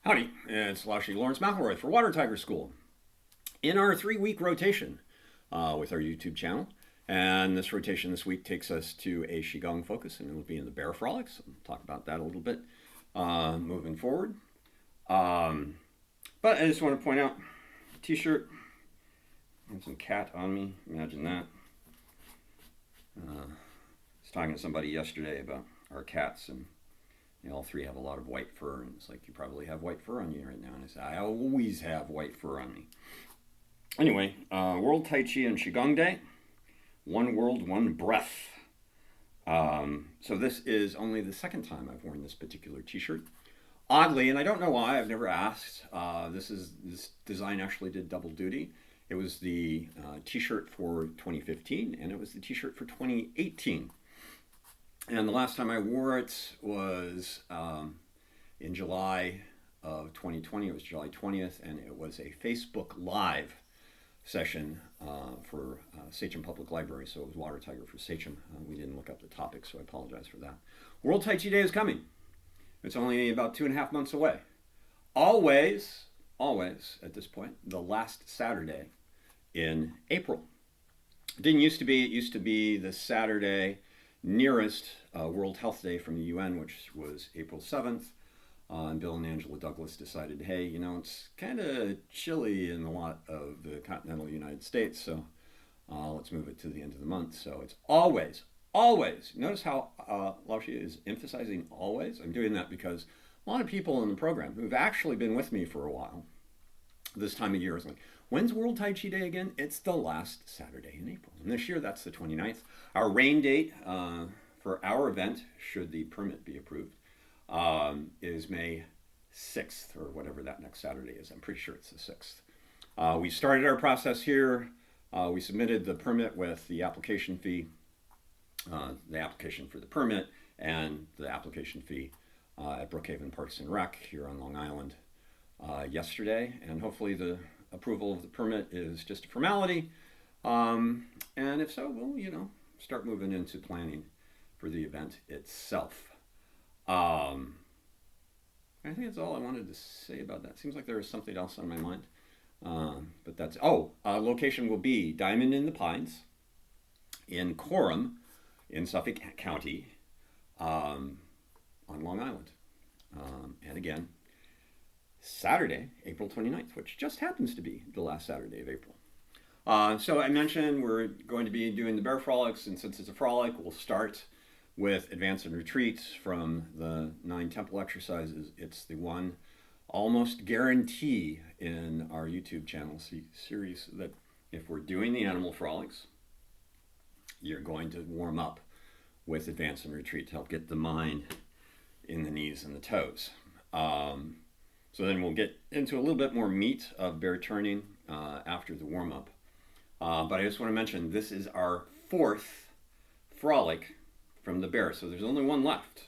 Howdy, it's Lashy Lawrence McElroy for Water Tiger School in our 3-week rotation with our YouTube channel. And this rotation this week takes us to a Qigong focus, and it'll be in the Bear Frolics. We'll talk about that a little bit moving forward. But I just want to point out t-shirt. I have some cat on me. Imagine that. I was talking to somebody yesterday about our cats, and all three have a lot of white fur, and it's like, you probably have white fur on you right now. And I said, I always have white fur on me. Anyway, World Tai Chi and Qigong Day. One world, one breath. So this is only the second time I've worn this particular t-shirt. Oddly, and I don't know why, I've never asked, this design actually did double duty. It was the t-shirt for 2015, and it was the t-shirt for 2018. And the last time I wore it was in July of 2020. It was July 20th, and it was a Facebook Live session for Sachem Public Library. So it was Water Tiger for Sachem. We didn't look up the topic, so I apologize for that. World Tai Chi Day is coming. It's only about 2.5 months away. Always at this point, the last Saturday in April. It didn't used to be. It used to be the Saturday nearest World Health Day from the UN, which was April 7th. And Bill and Angela Douglas decided, hey, it's kind of chilly in a lot of the continental United States, so let's move it to the end of the month. So it's always. Notice how Laoshi is emphasizing always. I'm doing that because a lot of people in the program who've actually been with me for a while this time of year is like, when's World Tai Chi Day again? It's the last Saturday in April. And this year, that's the 29th. Our rain date for our event, should the permit be approved, is May 6th, or whatever that next Saturday is. I'm pretty sure it's the 6th. We started our process here. We submitted the permit with the application fee, the application for the permit, and the application fee at Brookhaven Parks and Rec here on Long Island yesterday. And hopefully the approval of the permit is just a formality. And if so, we'll, start moving into planning for the event itself. I think that's all I wanted to say about that. Seems like there was something else on my mind. But that's, location will be Diamond in the Pines in Coram in Suffolk County on Long Island. And again, Saturday, April 29th, which just happens to be the last Saturday of April. So I mentioned we're going to be doing the Bear Frolics, and since it's a frolic, we'll start with advance and retreats from the 9 temple exercises. It's the one almost guarantee in our YouTube channel series that if we're doing the animal frolics, you're going to warm up with advance and retreat to help get the mind in the knees and the toes. So then we'll get into a little bit more meat of bear turning after the warm-up. But I just want to mention this is our 4th frolic from the bear, so there's only one left.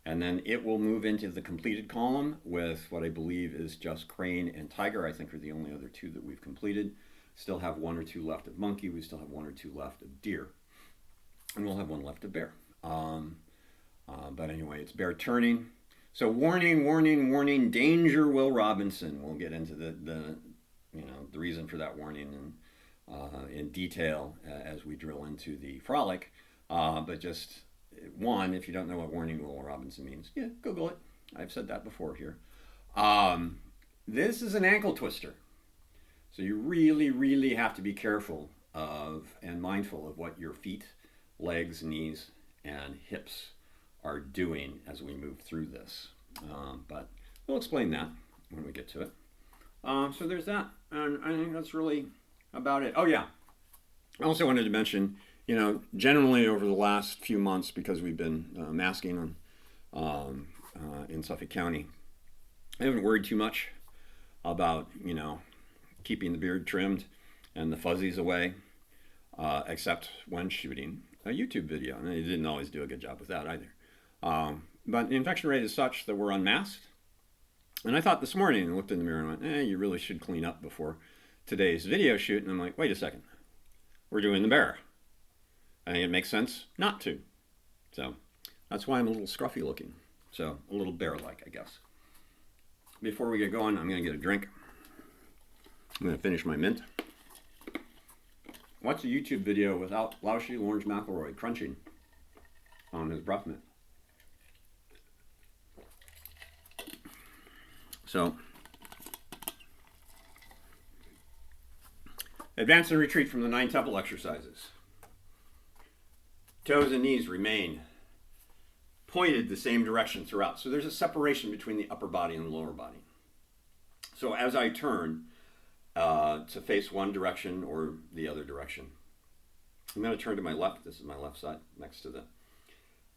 And then it will move into the completed column with what I believe is just crane and tiger. I think are the only other 2 that we've completed. Still have 1 or 2 left of monkey. We still have 1 or 2 left of deer. And we'll have 1 left of bear. But anyway, it's bear turning. So warning, danger, Will Robinson. We'll get into the reason for that warning in detail as we drill into the frolic. But just one, if you don't know what warning Will Robinson means, Google it. I've said that before here. This is an ankle twister. So you really have to be careful of and mindful of what your feet, legs, knees, and hips are doing as we move through this. But we'll explain that when we get to it. So there's that. And I think that's really about it. Oh yeah. I also wanted to mention, generally over the last few months, because we've been masking in Suffolk County, I haven't worried too much about, keeping the beard trimmed and the fuzzies away, except when shooting a YouTube video. And they didn't always do a good job with that either. But the infection rate is such that we're unmasked. And I thought this morning, and looked in the mirror and went, you really should clean up before today's video shoot. And I'm like, wait a second. We're doing the bear. I think it makes sense not to. So that's why I'm a little scruffy looking. So a little bear-like, I guess. before we get going, I'm going to get a drink. I'm going to finish my mint. Watch a YouTube video without Laoshi Lawrence McElroy crunching on his breath mint. So, advance and retreat from the 9 temple exercises. Toes and knees remain pointed the same direction throughout. So there's a separation between the upper body and the lower body. So as I turn to face one direction or the other direction, I'm going to turn to my left. This is my left side next to the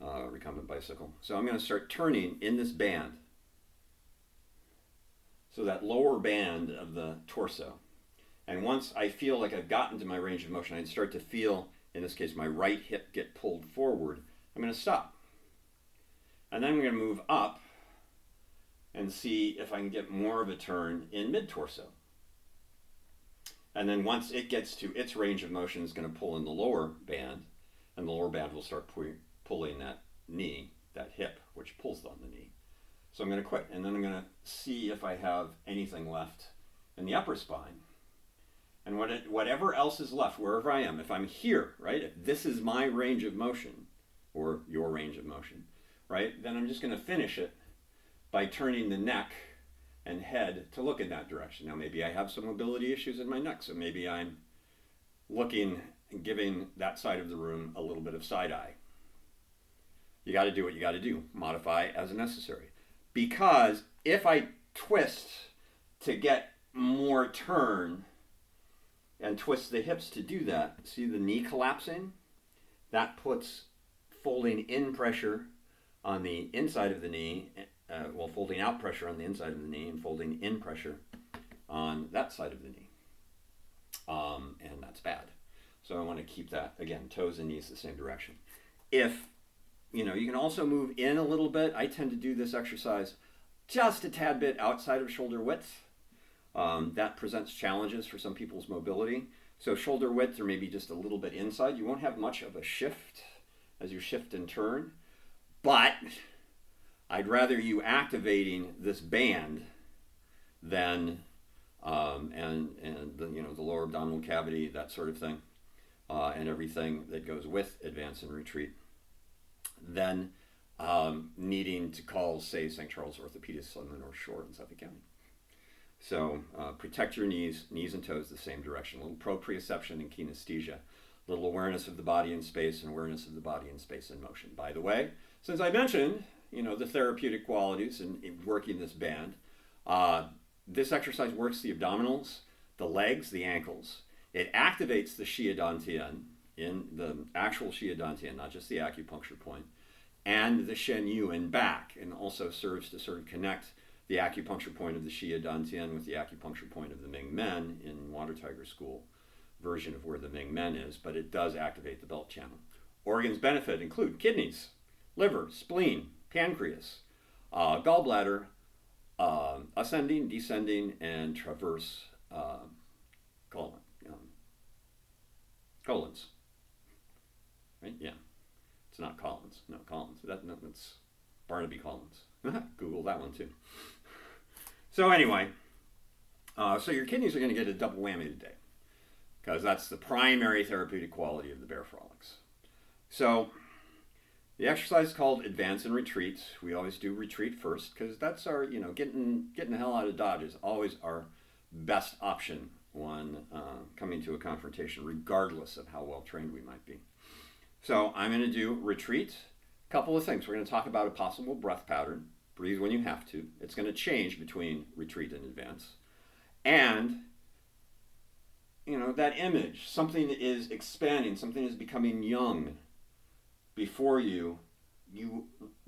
recumbent bicycle. So I'm going to start turning in this band. So that lower band of the torso. And once I feel like I've gotten to my range of motion, I'd start to feel, in this case, my right hip get pulled forward. I'm going to stop. And then I'm going to move up and see if I can get more of a turn in mid-torso. And then once it gets to its range of motion, it's going to pull in the lower band, and the lower band will start pulling that knee, that hip, which pulls on the knee. So I'm going to quit, and then I'm going to see if I have anything left in the upper spine. And whatever else is left, wherever I am, if I'm here, right, if this is my range of motion, or your range of motion, right, then I'm just going to finish it by turning the neck and head to look in that direction. Now maybe I have some mobility issues in my neck, so maybe I'm looking and giving that side of the room a little bit of side eye. You got to do what you got to do. Modify as necessary. Because if I twist to get more turn and twist the hips to do that, see the knee collapsing? That puts folding in pressure on the inside of the knee, folding out pressure on the inside of the knee and folding in pressure on that side of the knee. And that's bad. So I want to keep that, again, toes and knees the same direction. If, you can also move in a little bit. I tend to do this exercise just a tad bit outside of shoulder width. That presents challenges for some people's mobility. So shoulder width or maybe just a little bit inside. You won't have much of a shift as you shift and turn. But I'd rather you activating this band than the lower abdominal cavity, that sort of thing, and everything that goes with advance and retreat, than needing to call, say, St. Charles Orthopedists on the North Shore in Suffolk County. So protect your knees and toes the same direction. A little proprioception and kinesthesia. A little awareness of the body in space and awareness of the body in space and motion. By the way, since I mentioned, the therapeutic qualities in working this band, this exercise works the abdominals, the legs, the ankles. It activates the Xia Dantian, in the actual Xia Dantian, not just the acupuncture point, and the Shen Yu in back, and also serves to sort of connect the acupuncture point of the Xia Dantian with the acupuncture point of the Ming Men in Water Tiger School version of where the Ming Men is, but it does activate the belt channel. Organs benefit include kidneys, liver, spleen, pancreas, gallbladder, ascending, descending, and transverse colons. Right? Yeah. It's not Collins. No, Collins. That's Barnaby Collins. Google that one too. So anyway, so your kidneys are going to get a double whammy today because that's the primary therapeutic quality of the Bear Frolics. So the exercise is called advance and retreat. We always do retreat first because that's our, getting the hell out of Dodge is always our best option when coming to a confrontation, regardless of how well trained we might be. So I'm going to do retreat. A couple of things. We're going to talk about a possible breath pattern. Breathe when you have to. It's going to change between retreat and advance. And, that image, something is expanding, something is becoming young. Before you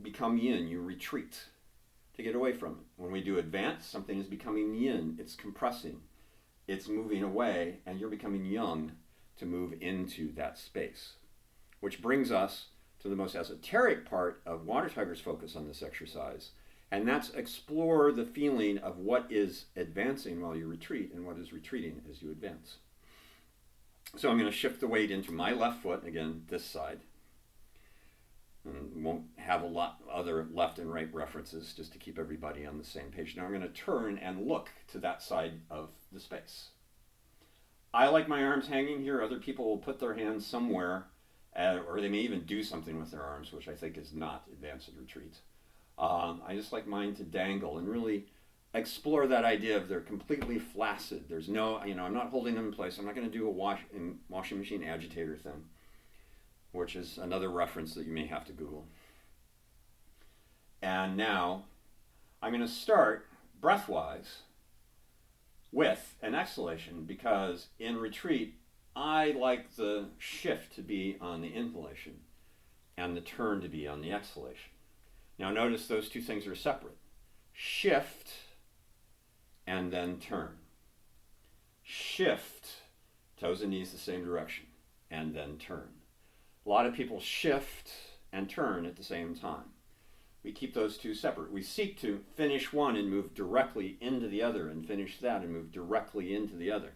become yin, you retreat to get away from it. When we do advance, something is becoming yin, it's compressing, it's moving away, and you're becoming young to move into that space. Which brings us to the most esoteric part of Water Tiger's focus on this exercise, and that's explore the feeling of what is advancing while you retreat and what is retreating as you advance. So I'm going to shift the weight into my left foot, again, this side. And won't have a lot other left and right references just to keep everybody on the same page. Now I'm going to turn and look to that side of the space. I like my arms hanging here. Other people will put their hands somewhere, or they may even do something with their arms, which I think is not advanced retreat. I just like mine to dangle and really explore that idea of they're completely flaccid. There's no, I'm not holding them in place. I'm not going to do a washing machine agitator thing, which is another reference that you may have to Google. And now I'm going to start breath-wise with an exhalation, because in retreat, I like the shift to be on the inhalation and the turn to be on the exhalation. Now notice those two things are separate. Shift and then turn. Shift, toes and knees the same direction, and then turn. A lot of people shift and turn at the same time. We keep those two separate. We seek to finish one and move directly into the other, and finish that and move directly into the other.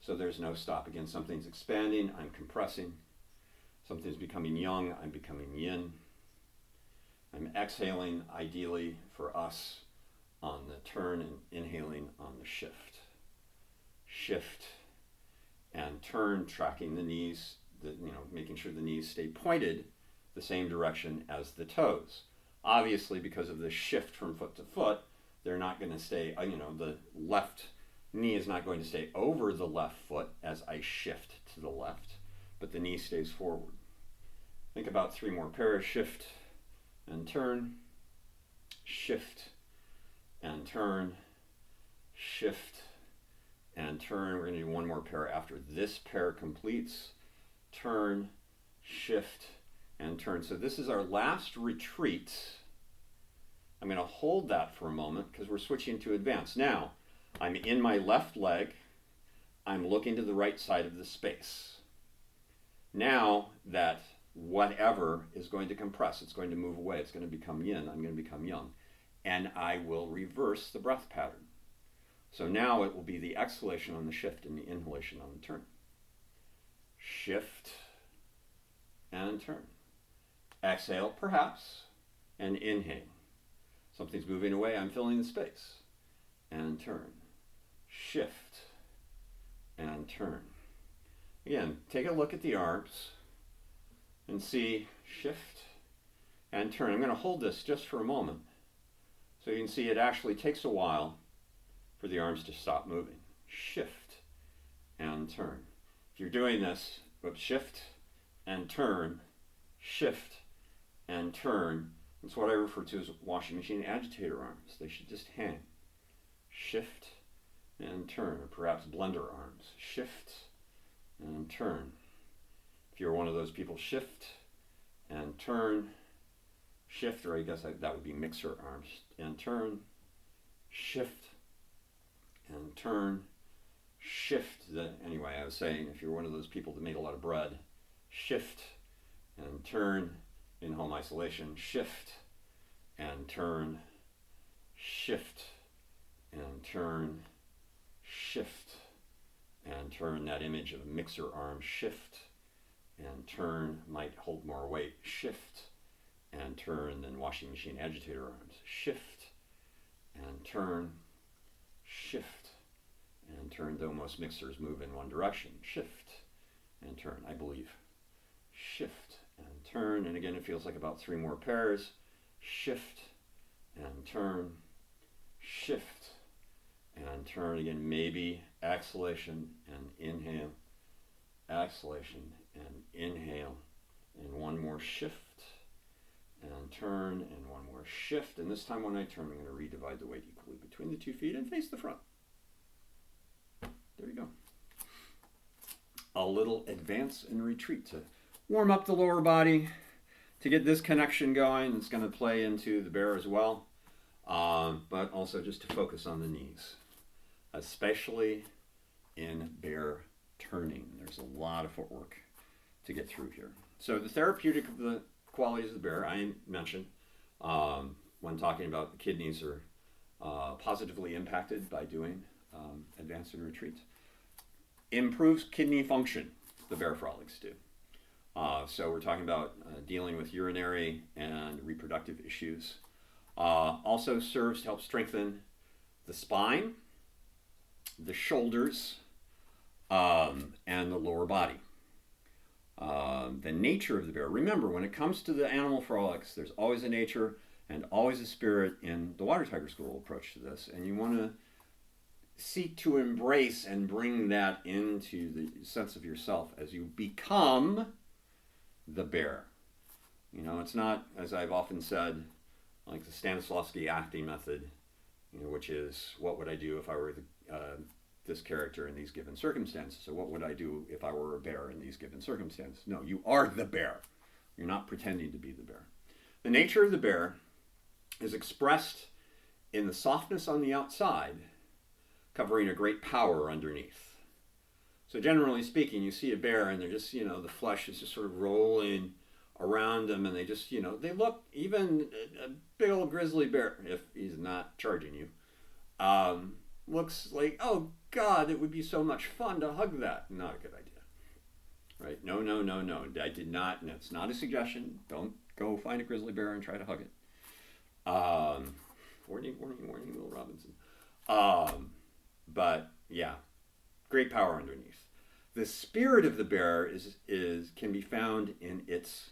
So there's no stop. Again, something's expanding, I'm compressing. Something's becoming yang, I'm becoming yin. I'm exhaling, ideally for us, on the turn, and inhaling on the shift. Shift and turn, tracking the knees, making sure the knees stay pointed the same direction as the toes. Obviously, because of the shift from foot to foot, they're not going to stay, the left knee is not going to stay over the left foot as I shift to the left, but the knee stays forward. Think about 3 more pairs. Shift and turn, shift and turn, shift and turn. We're going to do 1 more pair after this pair completes. Turn, shift, and turn. So this is our last retreat. I'm going to hold that for a moment because we're switching to advance. Now, I'm in my left leg. I'm looking to the right side of the space. Now that whatever is going to compress, it's going to move away. It's going to become yin. I'm going to become yang. And I will reverse the breath pattern. So now it will be the exhalation on the shift and the inhalation on the turn. Shift and turn. Exhale, perhaps, and inhale. Something's moving away, I'm filling the space. And turn. Shift and turn. Again, take a look at the arms and see shift and turn. I'm going to hold this just for a moment so you can see it actually takes a while for the arms to stop moving. Shift and turn. If you're doing this, shift and turn, shift and turn. It's what I refer to as washing machine agitator arms. They should just hang. Shift and turn, or perhaps blender arms. Shift and turn. If you're one of those people, shift and turn, shift, or I guess that would be mixer arms, and turn, shift and turn, shift. Anyway, I was saying, if you're one of those people that made a lot of bread, shift and turn in home isolation, shift and turn, shift and turn, shift and turn. That image of a mixer arm, shift and turn, might hold more weight. Shift and turn than washing machine agitator arms. Shift and turn, shift and turn, though most mixers move in one direction. Shift and turn, I believe. Shift and turn, and again it feels like about 3 more pairs. Shift and turn, shift and turn. Again, maybe exhalation and inhale, exhalation and inhale, and 1 more shift and turn, and 1 more shift. And this time when I turn, I'm going to redivide the weight equally between the 2 feet and face the front. There you go. A little advance and retreat to warm up the lower body, to get this connection going. It's going to play into the bear as well, but also just to focus on the knees, especially in bear turning. There's a lot of footwork to get through here. So the therapeutic of the qualities of the bear, I mentioned when talking about the kidneys are positively impacted by doing advanced and retreats. Improves kidney function, the Bear Frolics do. So we're talking about dealing with urinary and reproductive issues. Also serves to help strengthen the spine, the shoulders, and the lower body. The nature of the bear. Remember, when it comes to the animal frolics, there's always a nature and always a spirit in the water tiger school approach to this. And you want to seek to embrace and bring that into the sense of yourself as you become the bear. You know, it's not, as I've often said, like the Stanislavski acting method, you know, which is, what would I do if I were this character in these given circumstances? So what would I do if I were a bear in these given circumstances? No, you are the bear. You're not pretending to be the bear. The nature of the bear is expressed in the softness on the outside, covering a great power underneath. So generally speaking, you see a bear and they're just, you know, the flesh is just sort of rolling around them, and they just, you know, they look, even a big old grizzly bear, if he's not charging you, looks like, oh God, it would be so much fun to hug that. Not a good idea. Right? No, no, no, no. I did not, and it's not a suggestion. Don't go find a grizzly bear and try to hug it. Warning, warning, warning, Will Robinson. But yeah, great power underneath. The spirit of the bear can be found in its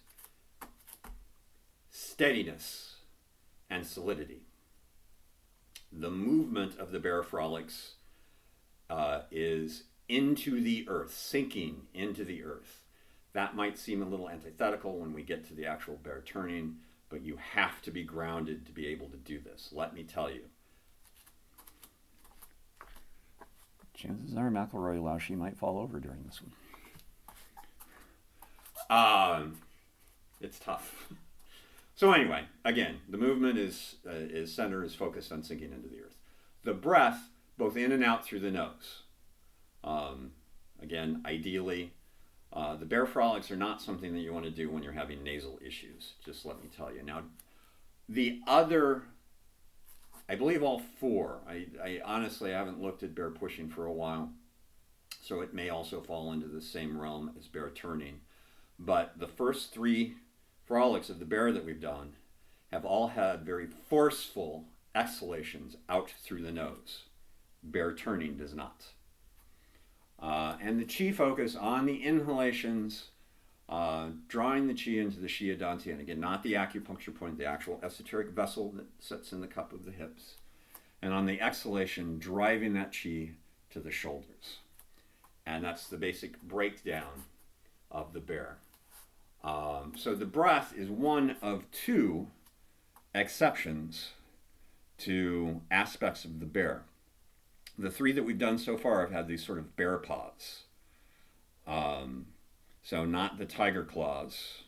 steadiness and solidity. The movement of the Bear Frolics is into the earth, sinking into the earth. That might seem a little antithetical when we get to the actual bear turning, but you have to be grounded to be able to do this. Let me tell you. Chances are McElroy Laushi might fall over during this one. It's tough. So anyway, again, the movement is focused on sinking into the earth. The breath, both in and out through the nose. Again, ideally, the Bear Frolics are not something that you want to do when you're having nasal issues. Just let me tell you. Now, the other, I believe all four. I honestly haven't looked at bear pushing for a while, so it may also fall into the same realm as bear turning. But the first three frolics of the bear that we've done have all had very forceful exhalations out through the nose. Bear turning does not. And the chi focus on the inhalations, drawing the chi into the Shia Dantian. Again, not the acupuncture point, the actual esoteric vessel that sits in the cup of the hips. And on the exhalation, driving that chi to the shoulders. And that's the basic breakdown of the bear. So the breath is one of two exceptions to aspects of the bear. The three that we've done so far have had these sort of bear paws. So not the tiger claws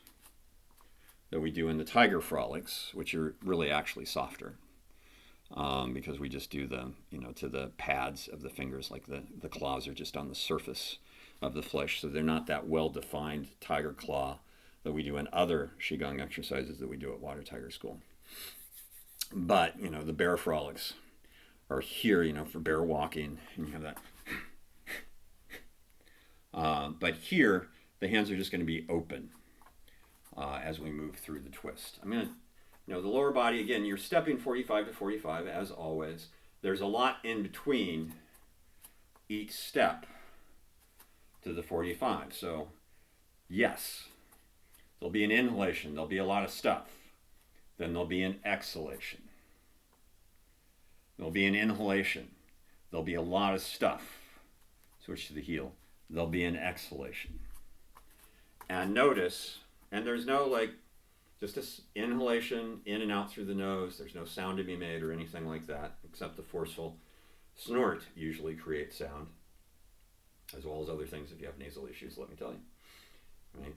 that we do in the tiger frolics, which are really actually softer, because we just do the, to the pads of the fingers, like the claws are just on the surface of the flesh, so they're not that well-defined tiger claw that we do in other Qigong exercises that we do at Water Tiger School. But, the Bear Frolics are here, for bear walking, and you have that. But here, the hands are just going to be open as we move through the twist. I'm going to, the lower body, again, you're stepping 45 to 45, as always. There's a lot in between each step to the 45. So, yes, there'll be an inhalation. There'll be a lot of stuff. Then there'll be an exhalation. There'll be an inhalation. There'll be a lot of stuff. Switch to the heel. There'll be an exhalation. And notice, and there's no just this inhalation in and out through the nose. There's no sound to be made or anything like that, except the forceful snort usually creates sound, as well as other things if you have nasal issues, let me tell you. Right?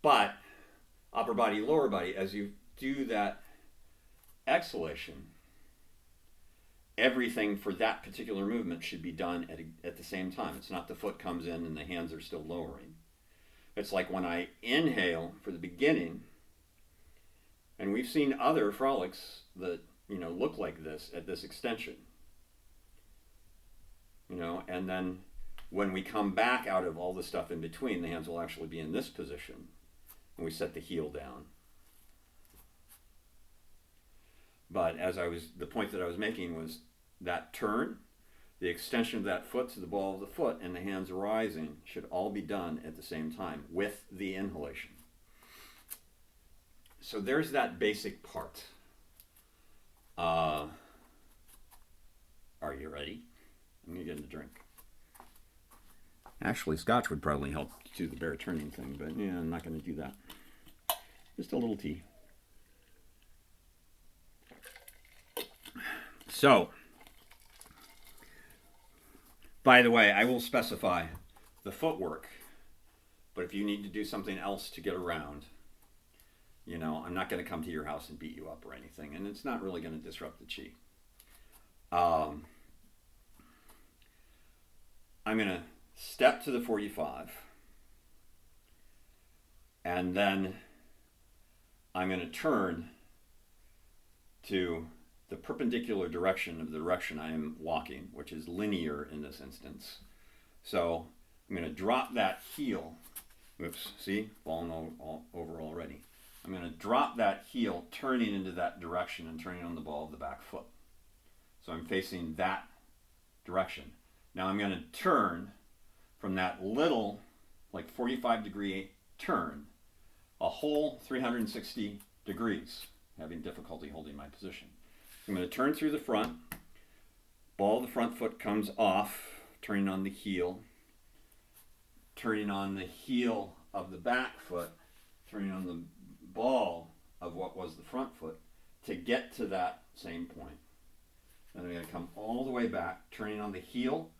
But upper body, lower body, as you do that exhalation, everything for that particular movement should be done at the same time. It's not the foot comes in and the hands are still lowering. It's like when I inhale for the beginning, and we've seen other frolics that, look like this at this extension. And then When we come back out of all the stuff in between, the hands will actually be in this position. And we set the heel down. But the point that I was making was that turn, the extension of that foot to the ball of the foot, and the hands rising should all be done at the same time with the inhalation. So there's that basic part. Are you ready? I'm going to get a drink. Actually, scotch would probably help do the bear turning thing, but yeah, I'm not going to do that. Just a little tea. So, by the way, I will specify the footwork, but if you need to do something else to get around, you know, I'm not going to come to your house and beat you up or anything, and it's not really going to disrupt the chi. I'm going to step to the 45, and then I'm going to turn to the perpendicular direction of the direction I am walking, which is linear in this instance. So I'm going to drop that heel. Oops, see, falling over already. I'm going to drop that heel, turning into that direction and turning on the ball of the back foot. So I'm facing that direction. Now I'm going to turn from that little, like 45-degree turn, a whole 360 degrees, having difficulty holding my position. I'm going to turn through the front. Ball of the front foot comes off, turning on the heel. Turning on the heel of the back foot, turning on the ball of what was the front foot to get to that same point. Then I'm going to come all the way back, turning on the heel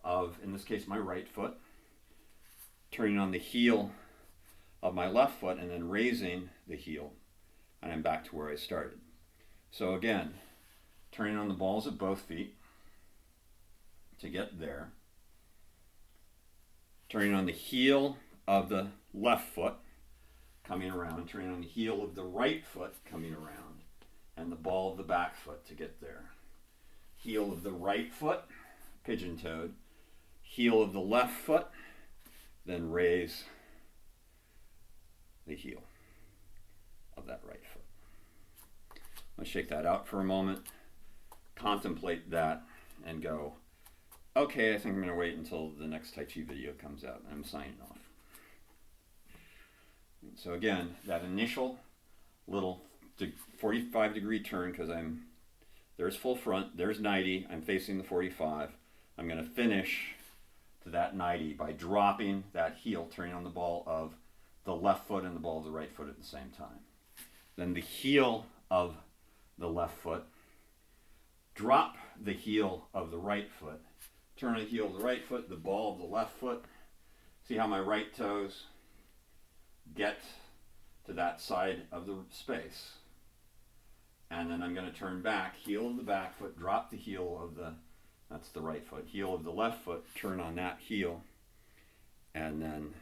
of, in this case, my right foot, turning on the heel of my left foot, and then raising the heel, and I'm back to where I started. So again, turning on the balls of both feet to get there. Turning on the heel of the left foot, coming around. Turning on the heel of the right foot, coming around. And the ball of the back foot to get there. Heel of the right foot, pigeon-toed. Heel of the left foot, then raise the heel of that right foot. Let's shake that out for a moment. Contemplate that and go, okay, I think I'm going to wait until the next Tai Chi video comes out. I'm signing off. So again, that initial little 45-degree turn, because there's full front, there's 90, I'm facing the 45. I'm going to finish to that 90 by dropping that heel, turning on the ball of the left foot and the ball of the right foot at the same time. Then the heel of the left foot, drop the heel of the right foot, turn the heel of the right foot, the ball of the left foot. See how my right toes get to that side of the space. And then I'm going to turn back, heel of the back foot, drop the heel of that's the right foot, heel of the left foot, turn on that heel, and then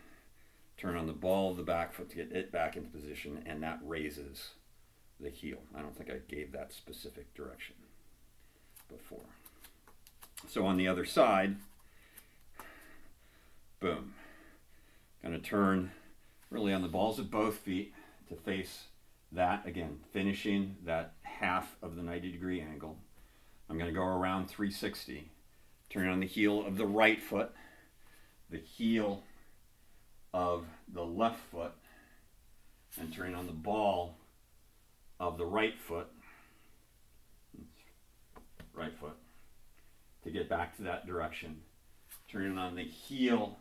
turn on the ball of the back foot to get it back into position, and that raises the heel. I don't think I gave that specific direction before. So on the other side, boom. Going to turn really on the balls of both feet to face that, again, finishing that half of the 90-degree angle. I'm going to go around 360, turn on the heel of the right foot, the heel of the left foot, and turn on the ball of the right foot, to get back to that direction. Turning on the heel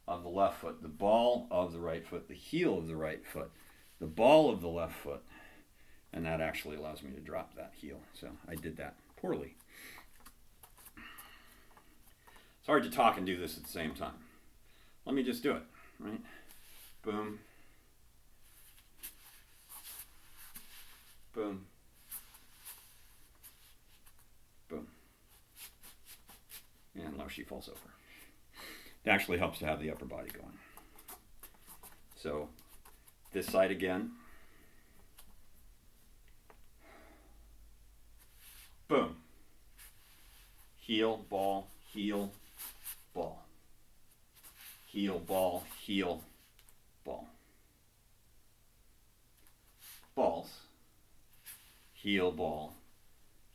of the left foot, the ball of the right foot, the heel of the right foot, the ball of the left foot, and that actually allows me to drop that heel. So I did that poorly. It's hard to talk and do this at the same time. Let me just do it, right? Boom. Boom. Boom. And now she falls over. It actually helps to have the upper body going. So this side again. Boom. Heel, ball, ball. heel, ball, heel, ball. Balls, heel, ball,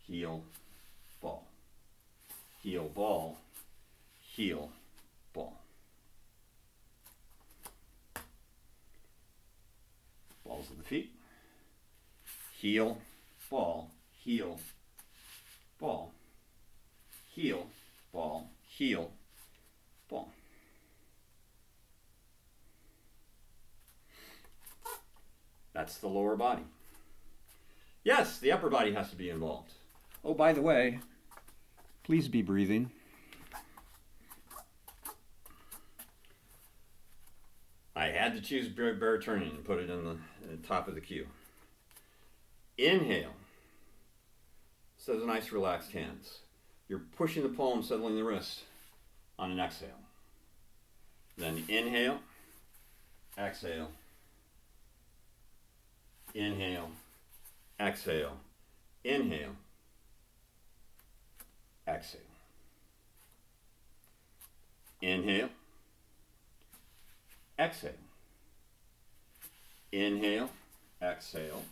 heel, ball. Heel, ball, heel, ball. Balls of the feet. Heel, ball, heel, ball. Heel, ball, heel, ball. That's the lower body. Yes, the upper body has to be involved. Oh, by the way, please be breathing. I had to choose bear turning and put it in the top of the cue. Inhale. So the nice relaxed hands. You're pushing the palm, settling the wrist on an exhale. Then inhale, exhale, inhale, exhale, inhale, exhale. Inhale, exhale. Inhale, exhale.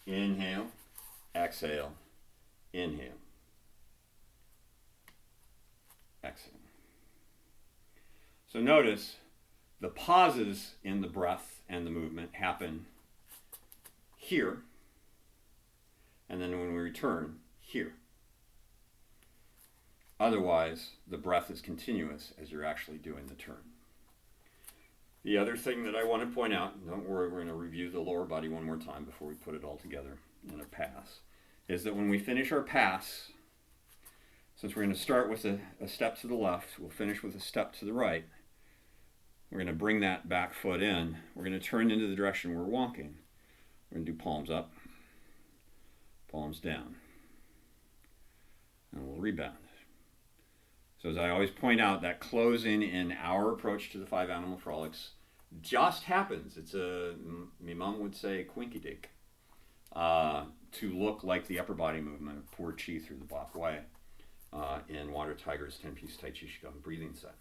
Inhale, exhale, inhale, exhale. So notice the pauses in the breath and the movement happen here, and then when we return, here. Otherwise, the breath is continuous as you're actually doing the turn. The other thing that I want to point out, don't worry, we're going to review the lower body one more time before we put it all together in a pass, is that when we finish our pass, since we're going to start with a step to the left, we'll finish with a step to the right, we're going to bring that back foot in, we're going to turn into the direction we're walking. We're going to do palms up, palms down, and we'll rebound. So as I always point out, that closing in our approach to the Five Animal Frolics just happens. It's my mom would say, quinky-dink, to look like the upper body movement of Pour Chi through the Bok Way in Water Tiger's 10-piece Tai Chi Qigong breathing set.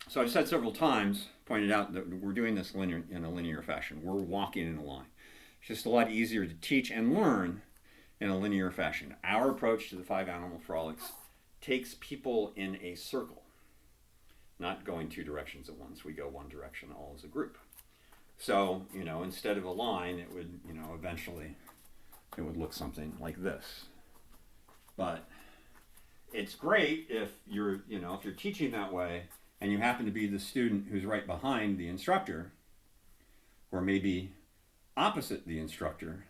So I've said several times, pointed out that we're doing this in a linear fashion. We're walking in a line. It's just a lot easier to teach and learn in a linear fashion. Our approach to the Five Animal Frolics takes people in a circle, not going two directions at once. We go one direction all as a group. So, instead of a line, it would, eventually it would look something like this. But it's great if you're teaching that way and you happen to be the student who's right behind the instructor, or maybe opposite the instructor,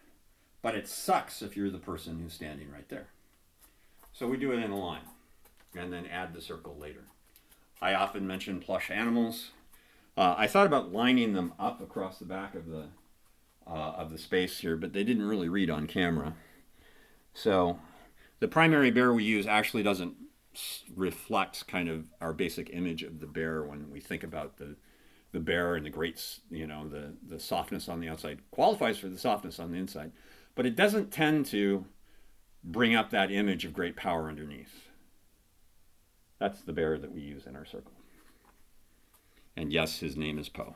but it sucks if you're the person who's standing right there. So we do it in a line and then add the circle later. I often mention plush animals. I thought about lining them up across the back of the space here, but they didn't really read on camera. So the primary bear we use actually doesn't reflect kind of our basic image of the bear when we think about the bear and the great, the softness on the outside. Qualifies for the softness on the inside, but it doesn't tend to bring up that image of great power underneath. That's the bear that we use in our circle. And yes, his name is Poe.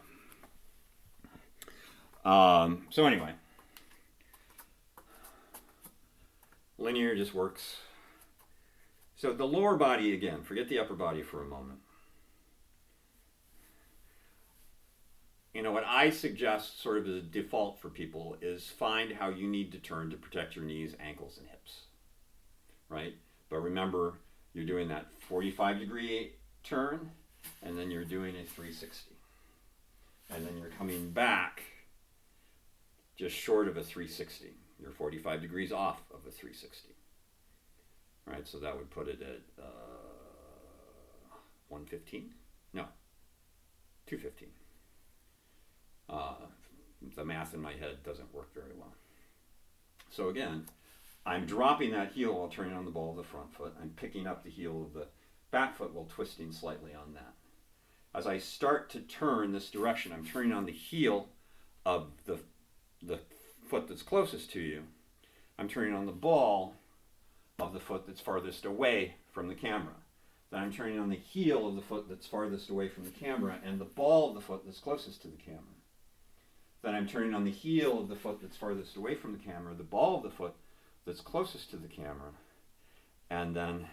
So anyway, linear just works. So the lower body, again, forget the upper body for a moment. What I suggest sort of as a default for people is find how you need to turn to protect your knees, ankles, and hips, right? But remember, you're doing that 45-degree turn, and then you're doing a 360. And then you're coming back just short of a 360. You're 45 degrees off of a 360. Right, so that would put it at 115? No, 215. The math in my head doesn't work very well. So again, I'm dropping that heel while turning on the ball of the front foot. I'm picking up the heel of the back foot while twisting slightly on that. As I start to turn this direction, I'm turning on the heel of the foot that's closest to you. I'm turning on the ball of the foot that's farthest away from the camera. then I'm turning on the heel of the foot that's farthest away from the camera and the ball of the foot that's closest to the camera. Then I'm turning on the heel of the foot that's farthest away from the camera, the ball of the foot that's closest to the camera, and then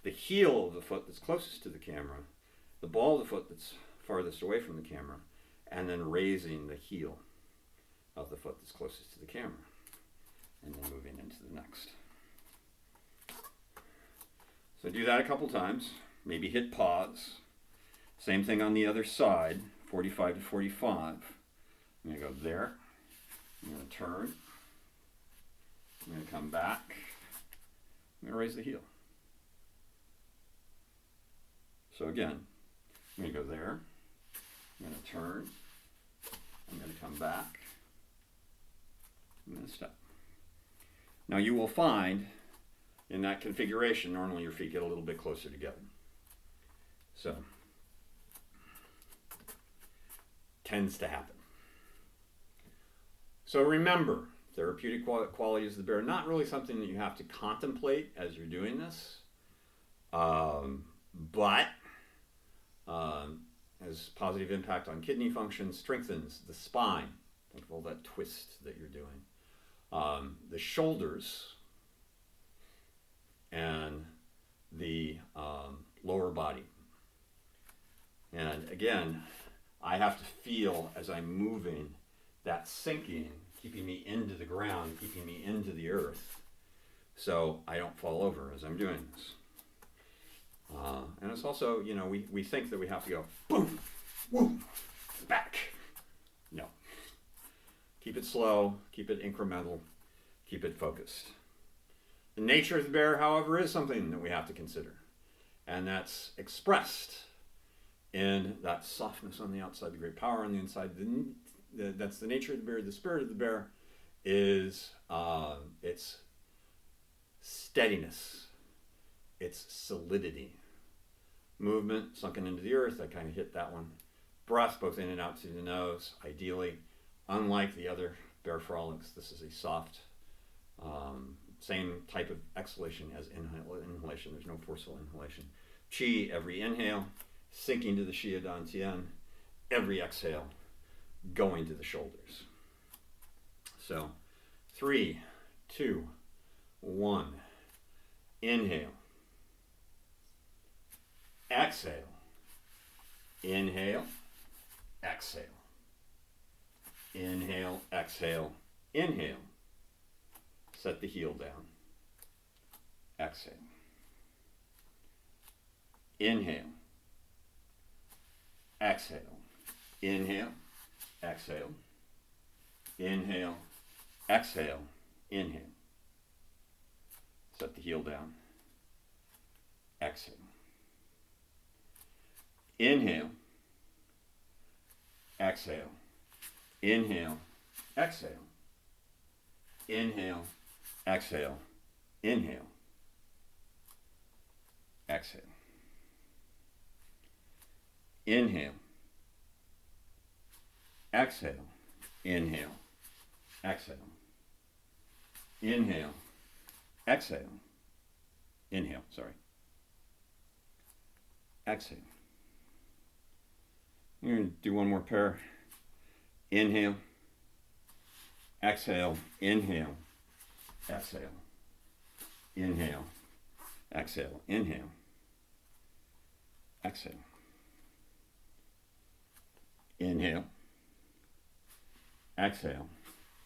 the heel of the foot that's closest to the camera, the ball of the foot that's farthest away from the camera, and then raising the heel of the foot that's closest to the camera, and then moving into the next. So do that a couple times, maybe hit pause. Same thing on the other side, 45 to 45. I'm going to go there, I'm going to turn, I'm going to come back, I'm going to raise the heel. So again, I'm going to go there, I'm going to turn, I'm going to come back, I'm going to step. Now you will find in that configuration, normally your feet get a little bit closer together. So, tends to happen. So remember, therapeutic qualities of the bear, not really something that you have to contemplate as you're doing this, but has positive impact on kidney function, strengthens the spine. Think of all that twist that you're doing. The shoulders and the lower body. And again, I have to feel as I'm moving that sinking, keeping me into the ground, keeping me into the earth, so I don't fall over as I'm doing this. And it's also, you know, we think that we have to go boom, boom, back. No. Keep it slow, keep it incremental, keep it focused. The nature of the bear, however, is something that we have to consider. And that's expressed in that softness on the outside, the great power on the inside. That's the nature of the bear. The spirit of the bear is its steadiness, its solidity. Movement, sunken into the earth, I kind of hit that one. Breath, both in and out through the nose, ideally. Unlike the other Bear Frolics, this is a soft, same type of exhalation as inhalation. There's no forceful inhalation. Qi, every inhale, sinking to the Xia Dan Tian, every exhale, going to the shoulders. So, 3, 2, 1. Inhale. Exhale. Inhale. Exhale. Inhale, exhale, inhale. Set the heel down. Exhale. Inhale. Exhale. Inhale. Exhale. Inhale. Exhale. Inhale. Set the heel down. Exhale. Inhale. Exhale. Inhale. Exhale. Inhale. Exhale. Inhale. Exhale. Inhale. Exhale. Inhale. Exhale. Inhale. Exhale. Inhale, sorry. Exhale. You're going to do one more pair. Inhale. Exhale. Inhale. Exhale. Inhale. Exhale. Inhale. Exhale. Inhale. Exhale.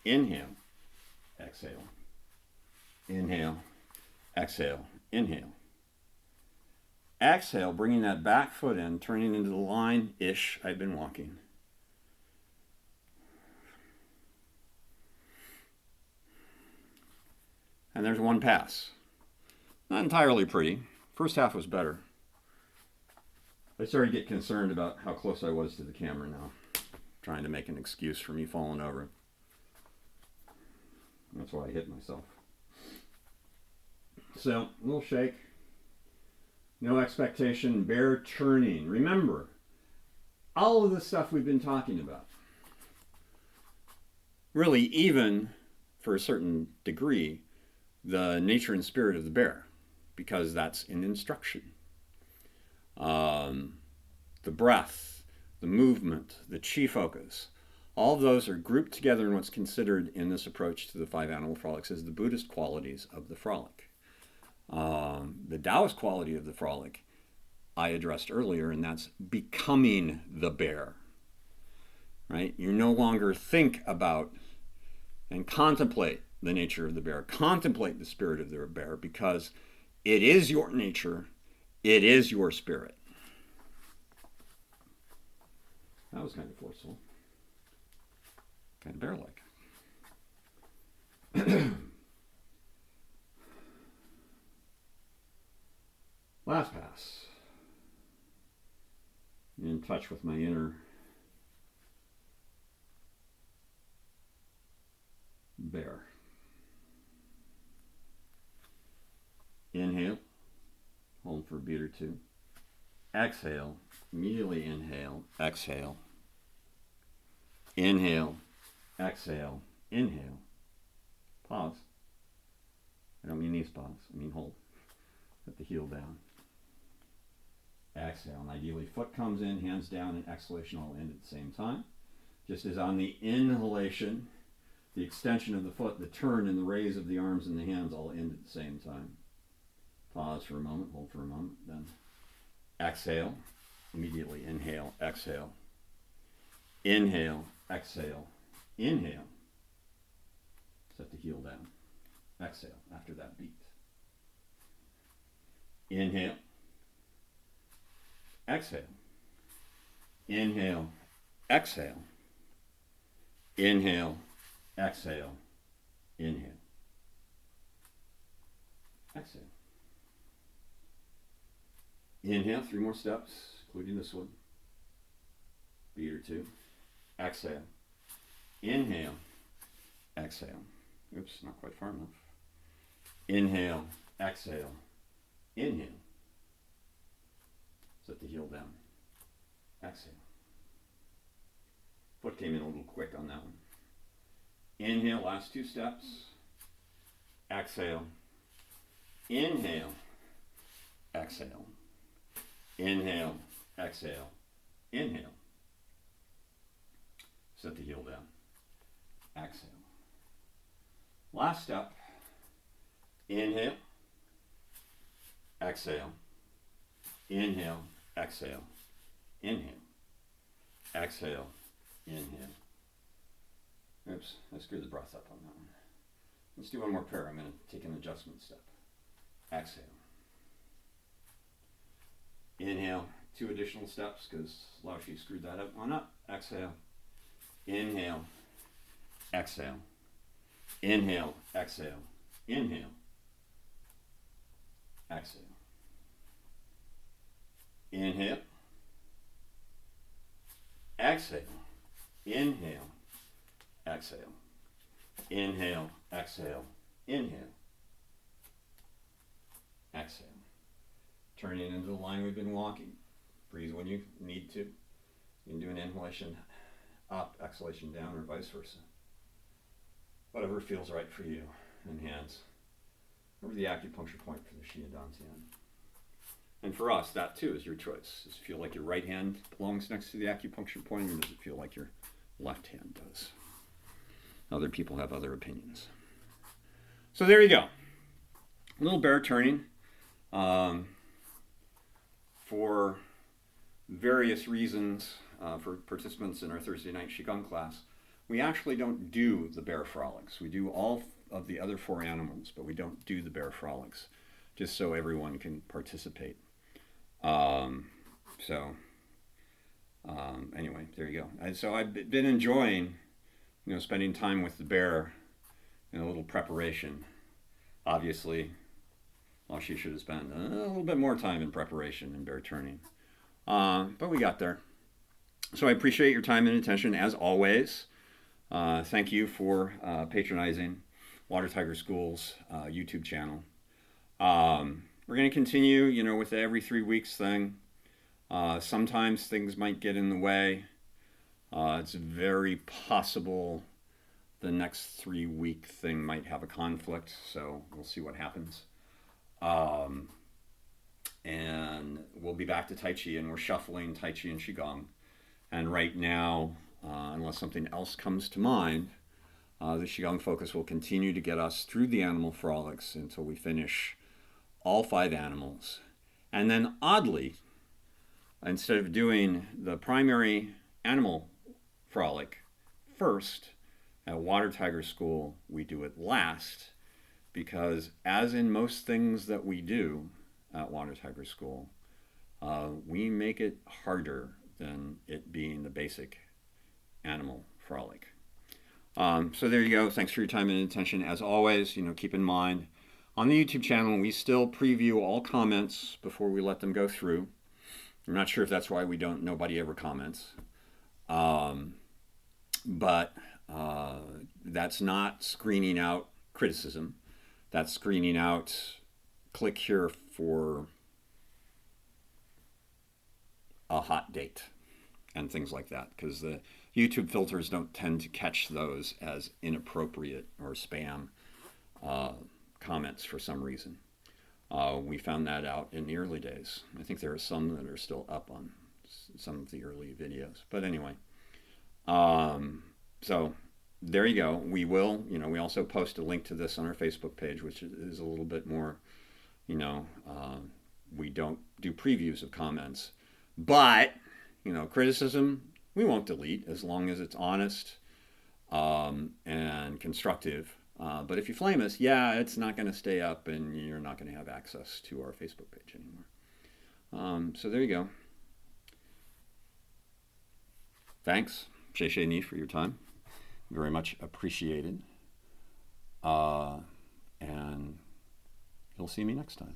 Inhale. Exhale. Inhale. Exhale. Inhale. Exhale, bringing that back foot in, turning into the line-ish I've been walking. And there's one pass. Not entirely pretty. First half was better. I started to get concerned about how close I was to the camera now. Trying to make an excuse for me falling over. That's why I hit myself. So, a little shake. No expectation, bear turning. Remember, all of the stuff we've been talking about, really even, for a certain degree, the nature and spirit of the bear, because that's an instruction. the breath, the movement, the chi focus. All of those are grouped together in what's considered in this approach to the Five Animal Frolics as the Buddhist qualities of the frolic. The Taoist quality of the frolic I addressed earlier, and that's becoming the bear. Right? You no longer think about and contemplate the nature of the bear, contemplate the spirit of the bear, because it is your nature, it is your spirit. That was kind of forceful. Kind of bear-like. Last pass. In touch with my inner bear. Inhale. Hold for a beat or two. Exhale. Immediately inhale. Exhale. Inhale. Exhale. Inhale. Pause. I don't mean these pause. I mean hold. Put the heel down. Exhale. And ideally foot comes in, hands down, and exhalation all end at the same time. Just as on the inhalation, the extension of the foot, the turn and the raise of the arms and the hands all end at the same time. Pause for a moment, hold for a moment, then exhale. Immediately inhale, exhale. Inhale, exhale, inhale. Set the heel down. Exhale after that beat. Inhale. Exhale. Inhale. Exhale. Inhale. Exhale. Inhale. Exhale. Inhale, 3 more steps, including this one. Beat or two. Exhale. Inhale. Exhale. Oops, not quite far enough. Inhale. Exhale. Inhale. Set the heel down. Exhale. Foot came in a little quick on that one. Inhale, last 2 steps. Exhale. Inhale. Exhale. Inhale. Exhale. Inhale. Set the heel down. Exhale. Last step. Inhale. Exhale. Inhale. Exhale. Inhale. Exhale. Inhale. Oops, I screwed the breath up on that one. Let's do one more pair. I'm going to take an adjustment step. Exhale. Inhale, 2 additional steps because Laoshi screwed that up. On up. Exhale. Inhale. Exhale. Inhale. Exhale. Inhale. Exhale. Inhale. Exhale. Inhale. Exhale. Inhale. Exhale. Inhale. Exhale. Turning into the line we've been walking. Breathe when you need to. You can do an inhalation up, exhalation down, or vice versa. Whatever feels right for you and hands. Over the acupuncture point for the Shiadantian. And for us, that too is your choice. Does it feel like your right hand belongs next to the acupuncture point, or does it feel like your left hand does? Other people have other opinions. So there you go. A little bear turning. For various reasons, for participants in our Thursday night Qigong class, we actually don't do the Bear Frolics. We do all of the other 4 animals, but we don't do the Bear Frolics, just so everyone can participate. Anyway, there you go. And so I've been enjoying, spending time with the bear and a little preparation. Obviously, she should have spent a little bit more time in preparation in bear turning. But we got there. So I appreciate your time and attention as always. Thank you for patronizing Water Tiger School's YouTube channel. We're going to continue, with the every 3 weeks thing. Sometimes things might get in the way. It's very possible the next 3-week thing might have a conflict, so we'll see what happens. and we'll be back to Tai Chi, and we're shuffling Tai Chi and Qigong. And right now, unless something else comes to mind, the Qigong focus will continue to get us through the animal frolics until we finish all 5 animals. And then oddly, instead of doing the primary animal frolic first at Water Tiger School, we do it last, because as in most things that we do at Water Tiger School, we make it harder than it being the basic animal frolic. So there you go. Thanks for your time and attention. As always, keep in mind, on the YouTube channel, we still preview all comments before we let them go through. I'm not sure if that's why nobody ever comments. But that's not screening out criticism. That's screening out click here for a hot date and things like that, because the YouTube filters don't tend to catch those as inappropriate or spam comments for some reason. We found that out in the early days. I think there are some that are still up on some of the early videos. But anyway, so there you go. We will, we also post a link to this on our Facebook page, which is a little bit more, we don't do previews of comments. But, criticism, we won't delete as long as it's honest and constructive. But if you flame us, it's not going to stay up, and you're not going to have access to our Facebook page anymore. So there you go. Thanks, Shei Ni, for your time. Very much appreciated. And you'll see me next time.